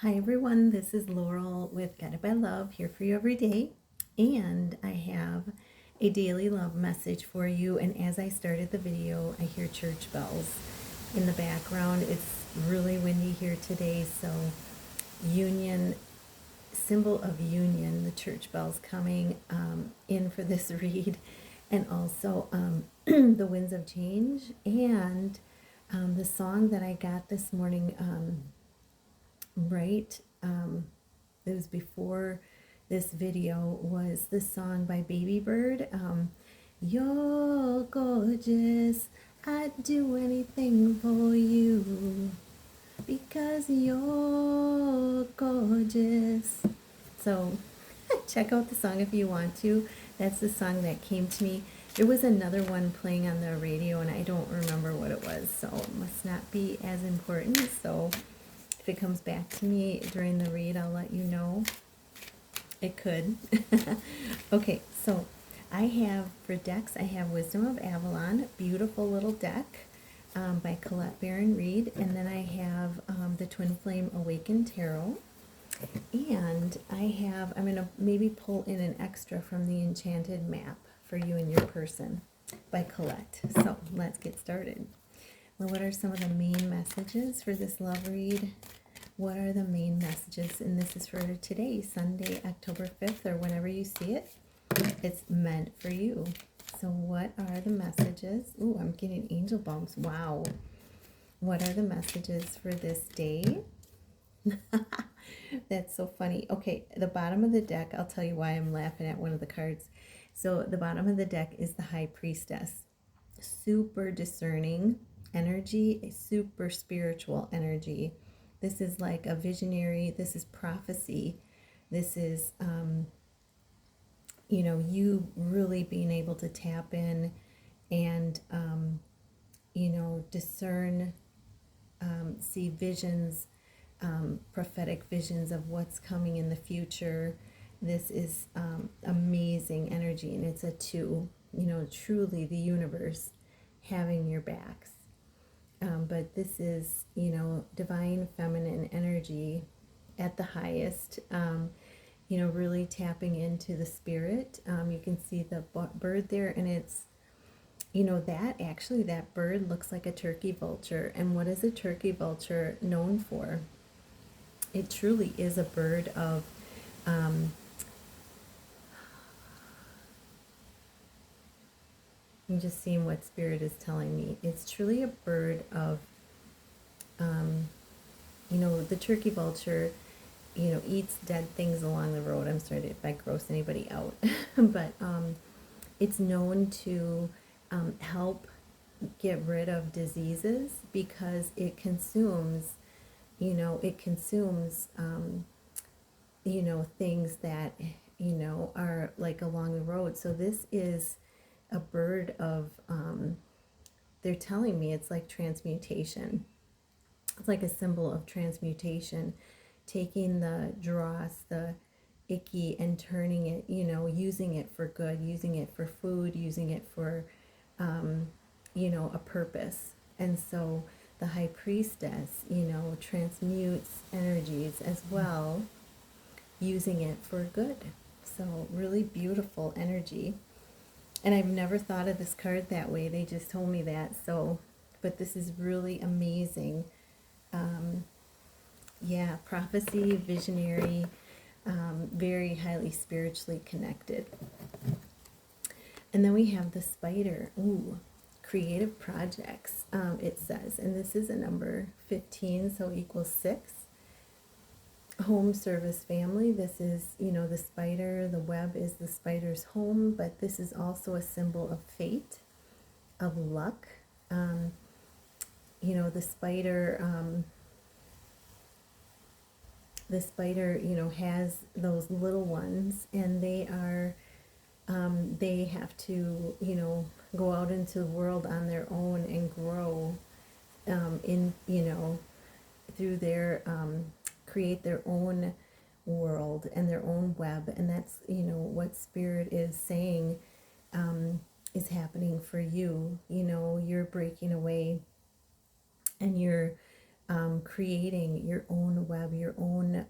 Hi everyone, this is Laurel with Guided by Love here for you every day. And I have a daily love message for you. And as I started the video, I hear church bells in the background. It's really windy here today, so union, symbol of union, the church bells coming in for this read. And also the winds of change and the song that I got this morning. Right, it was before this video, was this song by Baby Bird, You're gorgeous, I'd do anything for you because you're gorgeous. So check out the song if you want to. That's the song that came to me. There was another one playing on the radio and I don't remember what it was, so it must not be as important. So if it comes back to me during the read, I'll let you know. It could. Okay, so I have, for decks, I have Wisdom of Avalon, beautiful little deck by Colette Baron Reed. And then I have the Twin Flame Awakened Tarot. And I'm going to maybe pull in an extra from the Enchanted Map for you and your person by Colette. So let's get started. Well, what are some of the main messages for this love read? What are the main messages? And this is for today, Sunday, October 5th, or whenever you see it. It's meant for you. So what are the messages? Ooh, I'm getting angel bumps. Wow. What are the messages for this day? That's so funny. Okay, the bottom of the deck, I'll tell you why I'm laughing at one of the cards. So the bottom of the deck is the High Priestess. Super discerning energy, a super spiritual energy. This is like a visionary. This is prophecy. This is, you really being able to tap in and, discern, see visions, prophetic visions of what's coming in the future. This is amazing energy, and it's a 2, truly the universe having your backs. But this is, divine feminine energy at the highest, really tapping into the spirit. You can see the bird there, and it's, that bird looks like a turkey vulture. And what is a turkey vulture known for? It truly is a bird of, I'm just seeing what spirit is telling me. It's truly a bird of, the turkey vulture, eats dead things along the road. I'm sorry if I gross anybody out. But it's known to help get rid of diseases because it consumes, things that, are like along the road. So this is a bird of, they're telling me it's like transmutation. It's like a symbol of transmutation, taking the dross, the icky, and turning it, using it for good, using it for food, using it for, a purpose. And so the High Priestess, transmutes energies as well, using it for good. So really beautiful energy. And I've never thought of this card that way. They just told me that. So, but this is really amazing. Prophecy, visionary, very highly spiritually connected. And then we have the spider. Ooh, creative projects, it says. And this is a number 15, so equals 6. Home, service, family. This is, the spider, the web is the spider's home, but this is also a symbol of fate, of luck. The spider, has those little ones, and they are, they have to, go out into the world on their own and grow, through their, create their own world and their own web. And that's, what Spirit is saying, is happening for you. You're breaking away and you're creating your own web, your own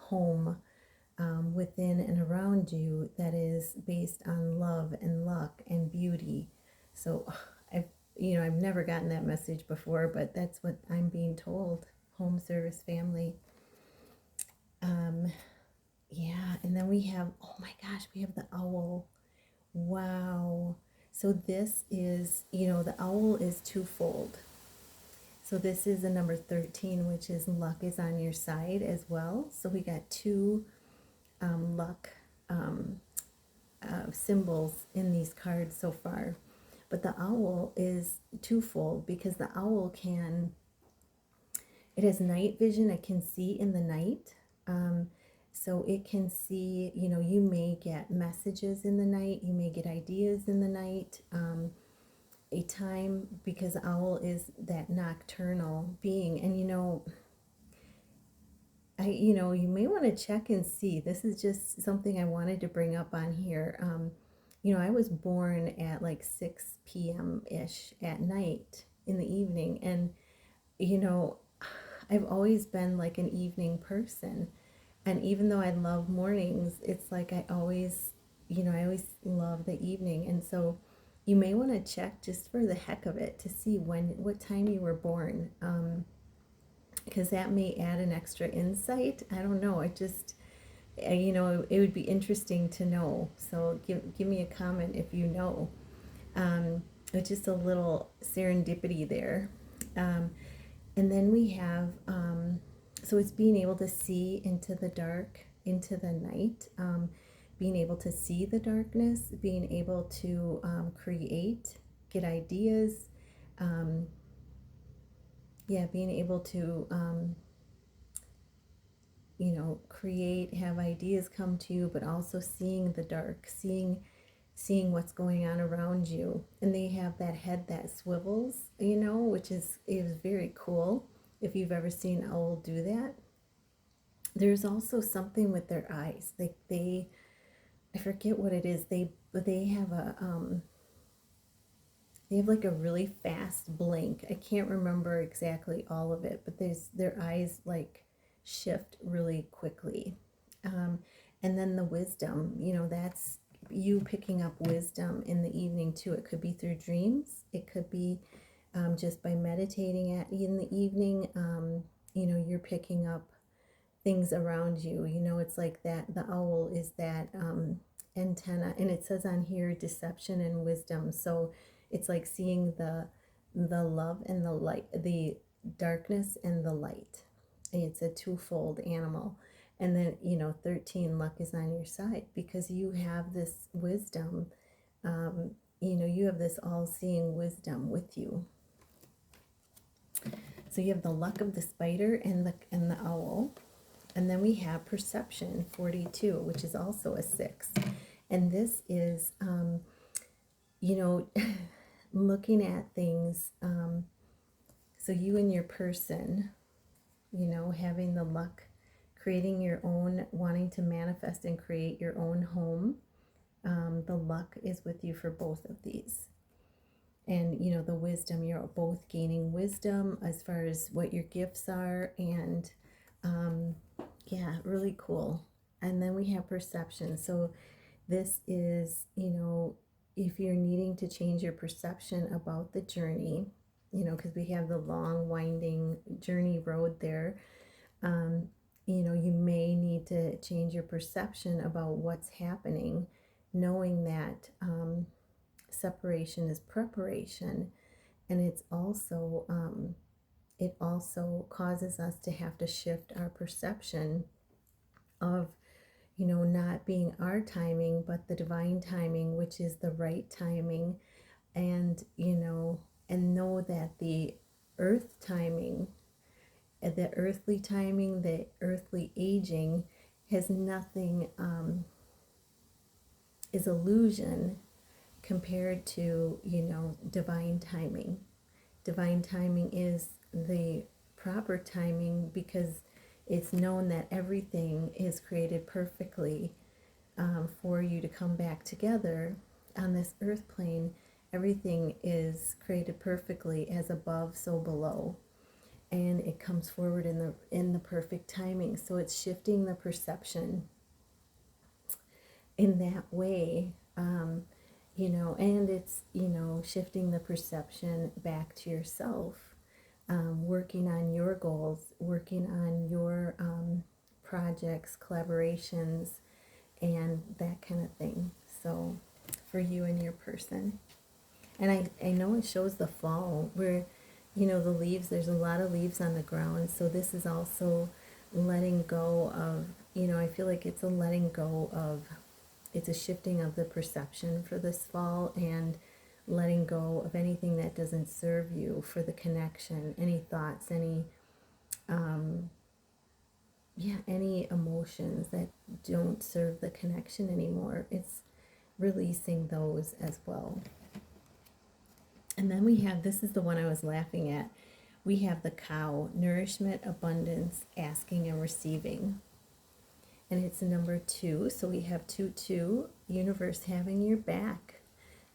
home within and around you that is based on love and luck and beauty. So I've never gotten that message before, but that's what I'm being told. Home service family. Yeah, and then we have, oh my gosh, we have the owl. Wow. So this is, the owl is twofold. So this is the number 13, which is luck is on your side as well. So we got two luck symbols in these cards so far. But the owl is twofold because the owl it has night vision. It can see in the night. So it can see, you may get messages in the night. You may get ideas in the night. A time, because the owl is that nocturnal being. And, you may want to check and see. This is just something I wanted to bring up on here. I was born at like 6 p.m. ish at night in the evening. And, I've always been like an evening person. And even though I love mornings, it's like I always love the evening. And so you may want to check just for the heck of it to see what time you were born. Because that may add an extra insight. I don't know. It would be interesting to know. So give me a comment if you know. It's just a little serendipity there. And then we have, so it's being able to see into the dark, into the night, being able to see the darkness, being able to create, get ideas, being able to, create, have ideas come to you, but also seeing the dark, seeing what's going on around you. And they have that head that swivels, which is very cool if you've ever seen an owl do that. There's also something with their eyes. I forget what it is. They have they have like a really fast blink. I can't remember exactly all of it, but their eyes like shift really quickly. And then the wisdom, that's you picking up wisdom in the evening too. It could be through dreams. It could be just by meditating in the evening. You're picking up things around you. It's like that. The owl is that antenna, and it says on here deception and wisdom. So it's like seeing the love and the light, the darkness and the light. It's a twofold animal. And then 13, luck is on your side because you have this wisdom. You have this all-seeing wisdom with you. So you have the luck of the spider and the owl. And then we have perception, 42, which is also a 6. And this is, looking at things. So you and your person, having the luck, creating your own, wanting to manifest and create your own home. The luck is with you for both of these. And, the wisdom, you're both gaining wisdom as far as what your gifts are. And, really cool. And then we have perception. So this is, if you're needing to change your perception about the journey, because we have the long winding journey road there, you may need to change your perception about what's happening, knowing that separation is preparation. And it also causes us to have to shift our perception of not being our timing, but the divine timing, which is the right timing. And and know that the earth timing, the earthly timing, the earthly aging has nothing, is illusion compared to divine timing. Divine timing is the proper timing because it's known that everything is created perfectly for you to come back together on this earth plane. Everything is created perfectly, as above, so below. and it comes forward in the perfect timing. So it's shifting the perception in that way, and it's, shifting the perception back to yourself, working on your goals, working on your projects, collaborations, and that kind of thing. So for you and your person. And I know it shows the fall where, the leaves, there's a lot of leaves on the ground. So this is also letting go of, I feel like it's a letting go of, it's a shifting of the perception for this fall, and letting go of anything that doesn't serve you for the connection, any thoughts, any emotions that don't serve the connection anymore. It's releasing those as well. And then we have, this is the one I was laughing at. We have the cow, nourishment, abundance, asking and receiving. And it's number 2. So we have 2, universe having your back.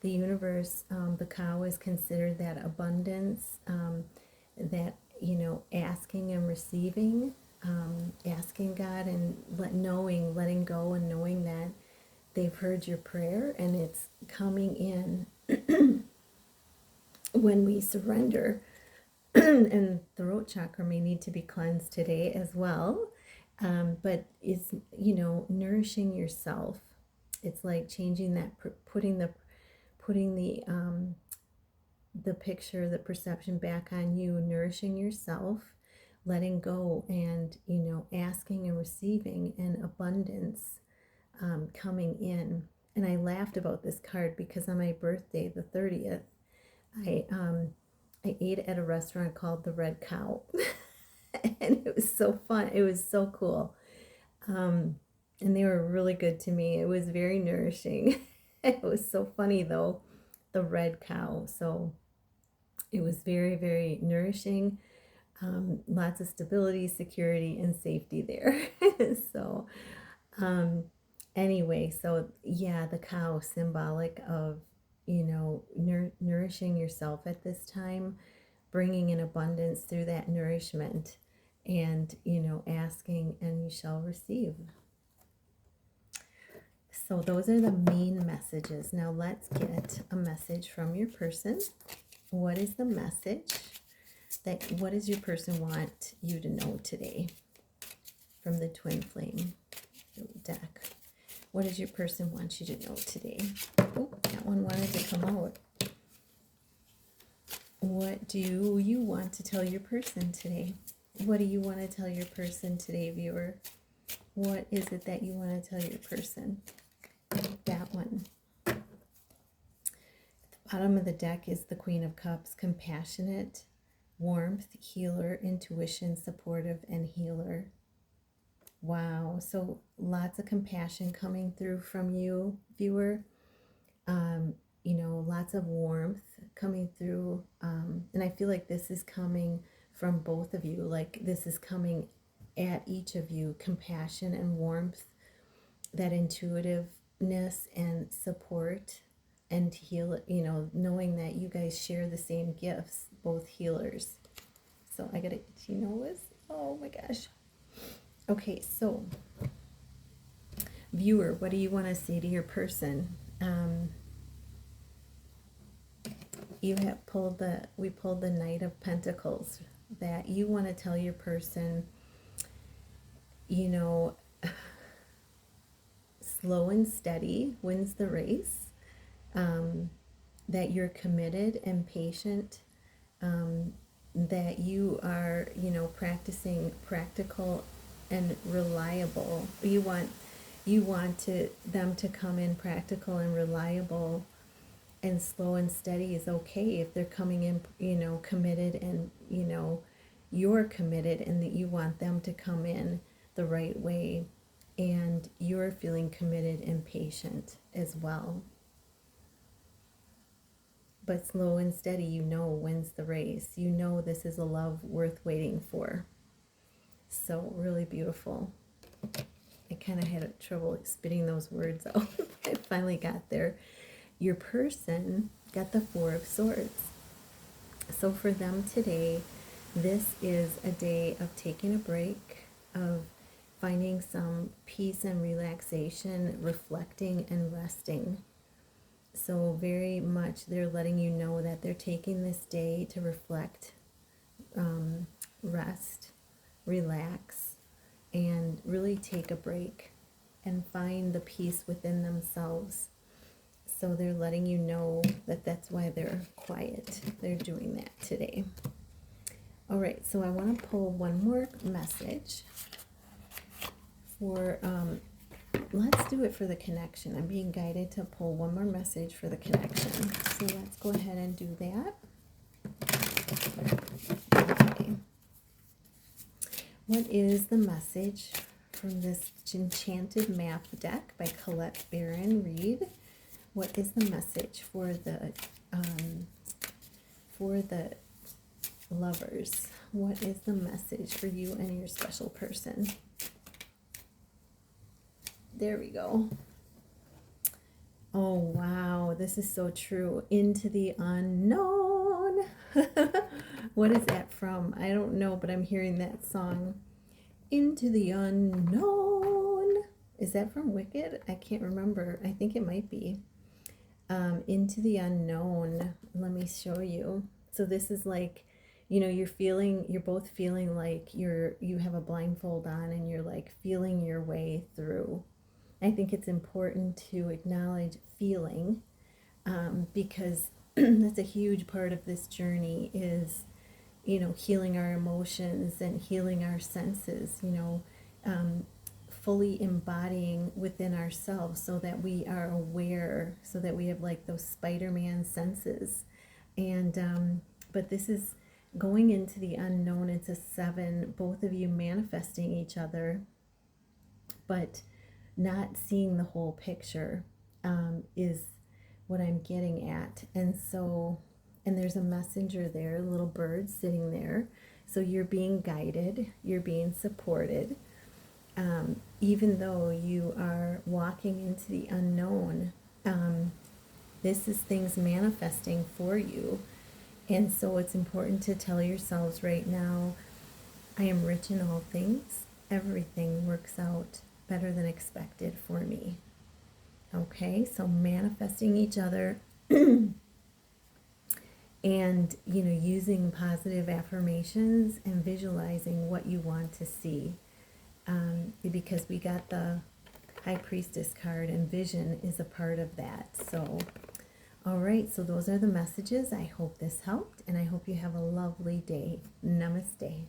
The universe, the cow is considered that abundance, that, asking and receiving, asking God and letting go and knowing that they've heard your prayer, and it's coming in when we surrender. And the throat chakra may need to be cleansed today as well. But it's, nourishing yourself. It's like changing that, putting the picture, the perception back on you, nourishing yourself, letting go, and, asking and receiving, and abundance coming in. And I laughed about this card because on my birthday, the 30th, I ate at a restaurant called the Red Cow. And it was so fun. It was so cool. And they were really good to me. It was very nourishing. It was so funny though, the Red Cow. So it was very, very nourishing. Lots of stability, security, and safety there. So anyway, so yeah, the cow, symbolic of, nourishing yourself at this time, bringing in abundance through that nourishment, and, asking and you shall receive. So those are the main messages. Now let's get a message from your person. What is the message? What does your person want you to know today from the Twin Flame deck? What does your person want you to know today? Oh, that one wanted to come out. What do you want to tell your person today? What do you want to tell your person today, viewer? What is it that you want to tell your person? That one. At the bottom of the deck is the Queen of Cups, compassionate, warmth, healer, intuition, supportive, and healer. Wow, so lots of compassion coming through from you, viewer. Lots of warmth coming through. And I feel like this is coming from both of you. Like this is coming at each of you. Compassion and warmth, that intuitiveness and support and heal, knowing that you guys share the same gifts, both healers. So I got an itchy nose. Oh my gosh. Okay, so viewer, what do you want to say to your person? We pulled the Knight of Pentacles, that you want to tell your person, slow and steady wins the race, that you're committed and patient, that you are, practicing practical and reliable. You want them to come in practical and reliable, and slow and steady is okay if they're coming in, committed, and, you're committed, and that you want them to come in the right way, and you're feeling committed and patient as well. But slow and steady, wins the race. This is a love worth waiting for. So really beautiful. I kind of had trouble spitting those words out. I finally got there. Your person got the Four of Swords. So for them today, This is a day of taking a break, of finding some peace and relaxation, reflecting and resting. So very much they're letting you know that they're taking this day to reflect, rest, relax, and really take a break and find the peace within themselves. So they're letting you know that that's why they're quiet. They're doing that today. All right, so I want to pull one more message for, let's do it for the connection. I'm being guided to pull one more message for the connection. So let's go ahead and do that. Okay. What is the message from this Enchanted Map deck by Colette Baron Reed? What is the message for the lovers? What is the message for you and your special person? There we go. Oh, wow. This is so true. Into the unknown. What is that from? I don't know, but I'm hearing that song. Into the unknown. Is that from Wicked? I can't remember. I think it might be. Into the unknown. Let me show you. So this is like, you know, you're both feeling like you have a blindfold on and you're like feeling your way through. I think it's important to acknowledge feeling, because that's a huge part of this journey is, you know, healing our emotions and healing our senses, you know, fully embodying within ourselves so that we are aware, so that we have like those Spider-Man senses. And but this is going into the unknown. It's a 7, both of you manifesting each other, but not seeing the whole picture, is what I'm getting at. And so, and there's a messenger there, a little bird sitting there. So you're being guided, you're being supported. Even though you are walking into the unknown, this is things manifesting for you. And so it's important to tell yourselves right now, I am rich in all things. Everything works out better than expected for me. Okay, so manifesting each other and, you know, using positive affirmations and visualizing what you want to see. Because we got the High Priestess card and vision is a part of that. So, all right, so those are the messages. I hope this helped and I hope you have a lovely day. Namaste.